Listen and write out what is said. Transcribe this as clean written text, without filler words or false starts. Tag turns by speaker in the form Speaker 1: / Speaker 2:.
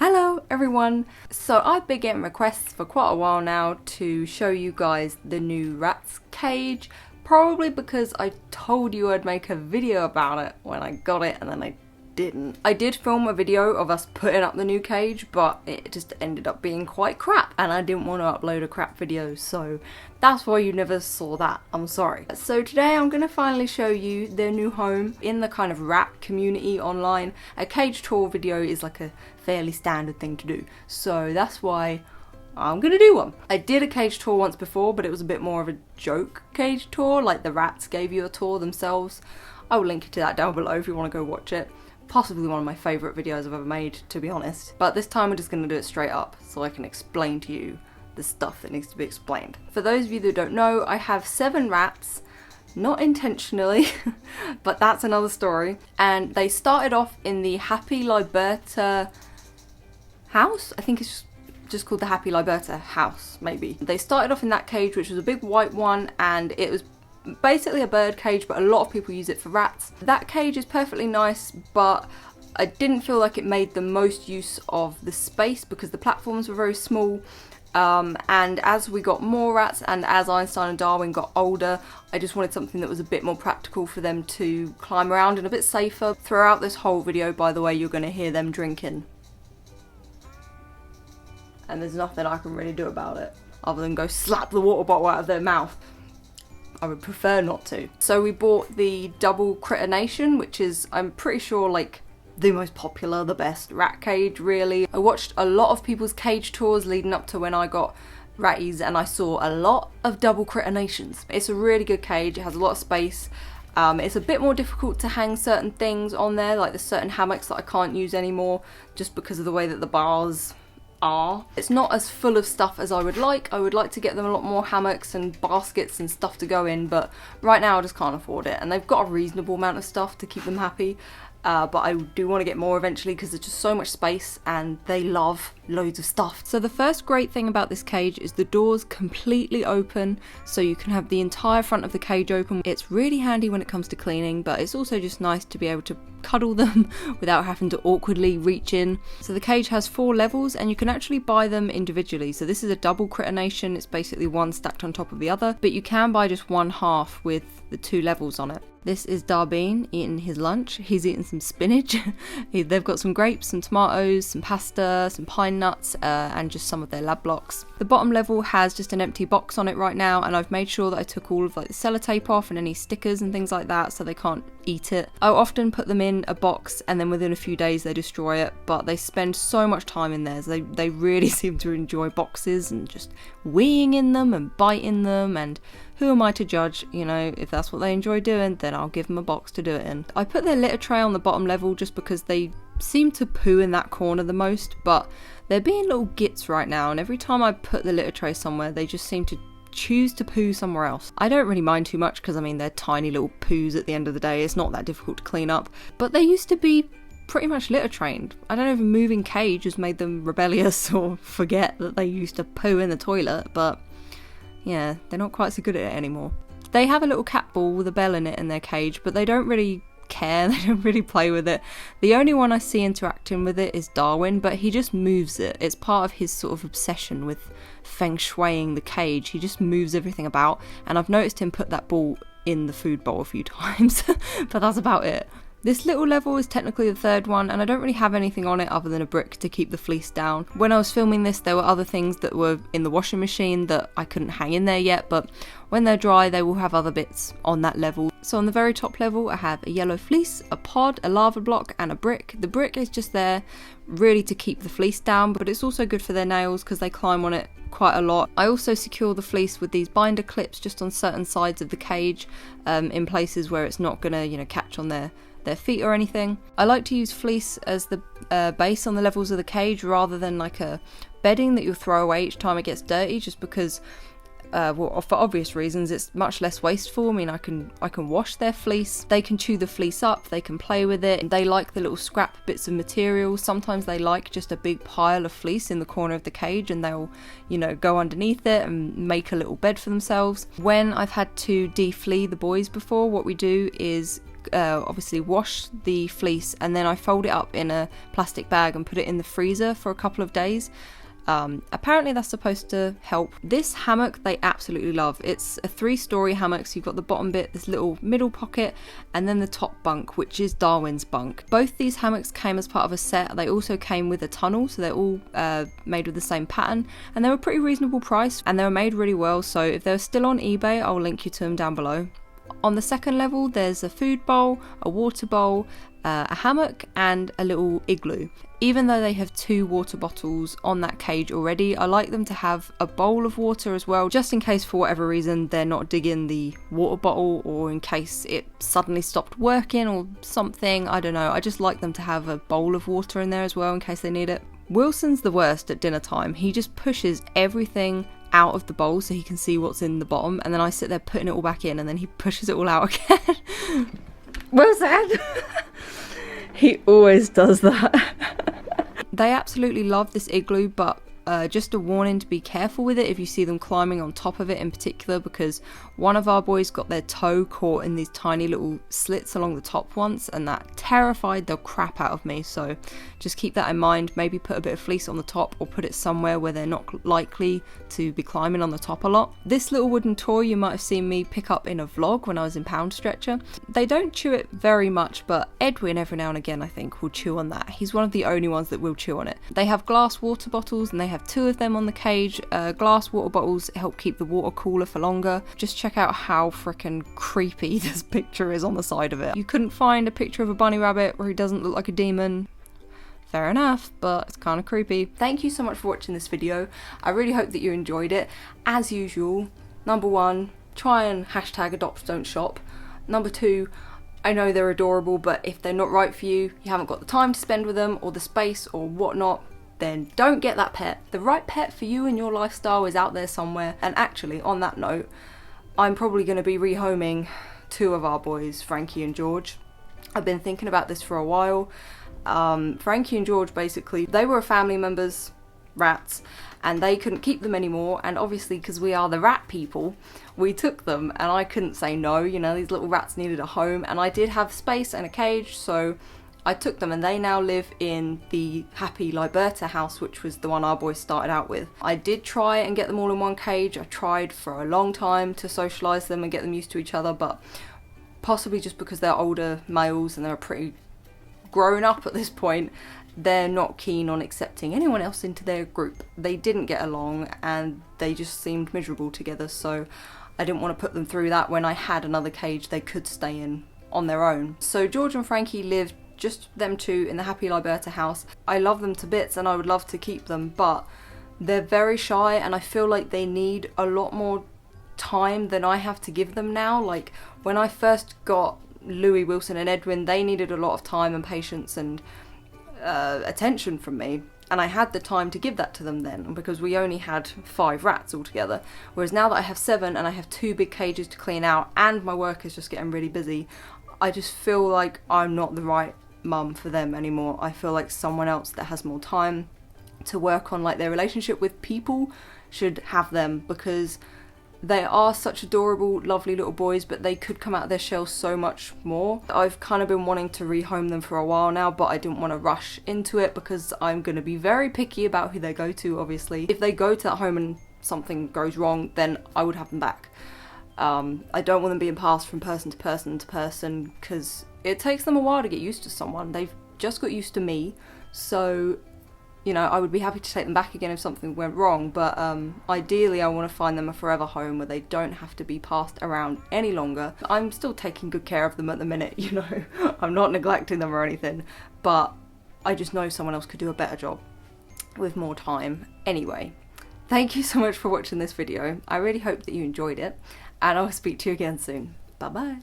Speaker 1: Hello everyone! So I've been getting requests for quite a while now to show you guys the new rats cage, probably because I told you I'd make a video about it when I got it and then I didn't. I did film a video of us putting up the new cage, but it just ended up being quite crap and I didn't want to upload a crap video, so that's why you never saw that. I'm sorry. So today I'm going to finally show you their new home in the kind of rat community online. A cage tour video is like a fairly standard thing to do, so that's why I'm gonna do one. I did a cage tour once before, but it was a bit more of a joke cage tour, like the rats gave you a tour themselves. I will link to that down below if you want to go watch it. Possibly one of my favourite videos I've ever made, to be honest. But this time we're just going to do it straight up so I can explain to you the stuff that needs to be explained. For those of you that don't know, I have 7 rats, not intentionally, but that's another story. And they started off in the Happy Liberta house. I think it's just called the Happy Liberta house, maybe. They started off in that cage, which was a big white one, and it was basically a bird cage, but a lot of people use it for rats. That cage is perfectly nice, but I didn't feel like it made the most use of the space because the platforms were very small. And as we got more rats and as Einstein and Darwin got older, I just wanted something that was a bit more practical for them to climb around and a bit safer. Throughout this whole video, by the way, you're going to hear them drinking. And there's nothing I can really do about it other than go slap the water bottle out of their mouth. I would prefer not to. So we bought the double critter nation, which is, I'm pretty sure, like the most popular, the best rat cage, really. I watched a lot of people's cage tours leading up to when I got ratties, and I saw a lot of double critter nations. It's a really good cage, it has a lot of space. It's a bit more difficult to hang certain things on there, like there's certain hammocks that I can't use anymore just because of the way that the bars are. It's not as full of stuff as I would like. I would like to get them a lot more hammocks and baskets and stuff to go in, but right now I just can't afford it, and they've got a reasonable amount of stuff to keep them happy. But I do want to get more eventually because there's just so much space and they love loads of stuff. So the first great thing about this cage is the doors completely open, so you can have the entire front of the cage open. It's really handy when it comes to cleaning, but it's also just nice to be able to cuddle them without having to awkwardly reach in. So the cage has 4 levels and you can actually buy them individually. So this is a double critter nation, it's basically one stacked on top of the other, but you can buy just one half with the 2 levels on it. This is Darbine eating his lunch. He's eating some spinach. They've got some grapes, some tomatoes, some pasta, some pine nuts, and just some of their lab blocks. The bottom level has just an empty box on it right now, and I've made sure that I took all of like the sellotape off and any stickers and things like that so they can't eat it. I often put them in a box and then within a few days they destroy it, but they spend so much time in there. So they really seem to enjoy boxes and just weeing in them and biting them, and who am I to judge? You know, if that's what they enjoy doing, then I'll give them a box to do it in. I put their litter tray on the bottom level just because they seem to poo in that corner the most, but they're being little gits right now, and every time I put the litter tray somewhere, they just seem to choose to poo somewhere else. I don't really mind too much because I mean they're tiny little poos at the end of the day. It's not that difficult to clean up, but they used to be pretty much litter trained. I don't know if a moving cage has made them rebellious or forget that they used to poo in the toilet, but yeah, they're not quite so good at it anymore. They have a little cat ball with a bell in it in their cage, but they don't really care, they don't really play with it. The only one I see interacting with it is Darwin, but he just moves it. It's part of his sort of obsession with feng shuiing the cage. He just moves everything about, and I've noticed him put that ball in the food bowl a few times, but that's about it. This little level is technically the 3rd one, and I don't really have anything on it other than a brick to keep the fleece down. When I was filming this, there were other things that were in the washing machine that I couldn't hang in there yet, but when they're dry, they will have other bits on that level. So on the very top level, I have a yellow fleece, a pod, a lava block, and a brick. The brick is just there really to keep the fleece down, but it's also good for their nails because they climb on it quite a lot. I also secure the fleece with these binder clips just on certain sides of the cage, in places where it's not gonna, you know, catch on their feet or anything. I like to use fleece as the base on the levels of the cage rather than like a bedding that you'll throw away each time it gets dirty, just because well, for obvious reasons, it's much less wasteful. I mean, I can wash their fleece, they can chew the fleece up, they can play with it, they like the little scrap bits of material. Sometimes they like just a big pile of fleece in the corner of the cage and they'll, you know, go underneath it and make a little bed for themselves. When I've had to deflea the boys before, what we do is obviously wash the fleece, and then I fold it up in a plastic bag and put it in the freezer for a couple of days. Apparently that's supposed to help. This hammock they absolutely love. It's a 3-story hammock, so you've got the bottom bit, this little middle pocket, and then the top bunk, which is Darwin's bunk. Both these hammocks came as part of a set. They also came with a tunnel, so they're all made with the same pattern, and they were pretty reasonable price, and they were made really well, so if they're still on eBay, I'll link you to them down below. On the second level, there's a food bowl, a water bowl, a hammock, and a little igloo. Even though they have 2 water bottles on that cage already, I like them to have a bowl of water as well, just in case for whatever reason they're not digging the water bottle, or in case it suddenly stopped working or something, I don't know. I just like them to have a bowl of water in there as well in case they need it. Wilson's the worst at dinner time. He just pushes everything out of the bowl so he can see what's in the bottom, and then I sit there putting it all back in, and then he pushes it all out again. Wilson! He always does that. They absolutely love this igloo, but just a warning to be careful with it if you see them climbing on top of it in particular, because one of our boys got their toe caught in these tiny little slits along the top once, and that terrified the crap out of me. So just keep that in mind. Maybe put a bit of fleece on the top, or put it somewhere where they're not likely to be climbing on the top a lot. This little wooden toy you might have seen me pick up in a vlog when I was in Pound Stretcher. They don't chew it very much, but Edwin every now and again I think will chew on that. He's one of the only ones that will chew on it. They have glass water bottles, and they have 2 of them on the cage. Glass water bottles help keep the water cooler for longer. Just check out how freaking creepy this picture is on the side of it. You couldn't find a picture of a bunny rabbit where he doesn't look like a demon. Fair enough, but it's kind of creepy. Thank you so much for watching this video. I really hope that you enjoyed it. As usual, number 1, try and hashtag adopt don't shop. Number 2, I know they're adorable, but if they're not right for you, you haven't got the time to spend with them or the space or whatnot, then don't get that pet. The right pet for you and your lifestyle is out there somewhere. And actually, on that note, I'm probably going to be rehoming 2 of our boys, Frankie and George. I've been thinking about this for a while. Frankie and George, basically, they were family members, rats, and they couldn't keep them anymore, and obviously because we are the rat people, we took them, and I couldn't say no. You know, these little rats needed a home, and I did have space and a cage, so I took them, and they now live in the Happy Liberta house, which was the one our boys started out with. I did try and get them all in one cage. I tried for a long time to socialise them and get them used to each other, but possibly just because they're older males and they're pretty grown up at this point, they're not keen on accepting anyone else into their group. They didn't get along, and they just seemed miserable together, so I didn't want to put them through that when I had another cage they could stay in on their own. So George and Frankie lived, just them 2, in the Happy Liberta house. I love them to bits and I would love to keep them, but they're very shy, and I feel like they need a lot more time than I have to give them now. Like when I first got Louis, Wilson and Edwin, they needed a lot of time and patience and attention from me, and I had the time to give that to them then, because we only had 5 rats altogether. Whereas now that I have 7 and I have 2 big cages to clean out and my work is just getting really busy, I just feel like I'm not the right mum for them anymore. I feel like someone else that has more time to work on like their relationship with people should have them, because they are such adorable, lovely little boys, but they could come out of their shell so much more. I've kind of been wanting to rehome them for a while now, but I didn't want to rush into it because I'm going to be very picky about who they go to, obviously. If they go to that home and something goes wrong, then I would have them back. I don't want them being passed from person to person to person, because it takes them a while to get used to someone. They've just got used to me, so you know, I would be happy to take them back again if something went wrong, but ideally I want to find them a forever home where they don't have to be passed around any longer. I'm still taking good care of them at the minute, you know, I'm not neglecting them or anything, but I just know someone else could do a better job with more time. Anyway, thank you so much for watching this video. I really hope that you enjoyed it, and I'll speak to you again soon. Bye bye.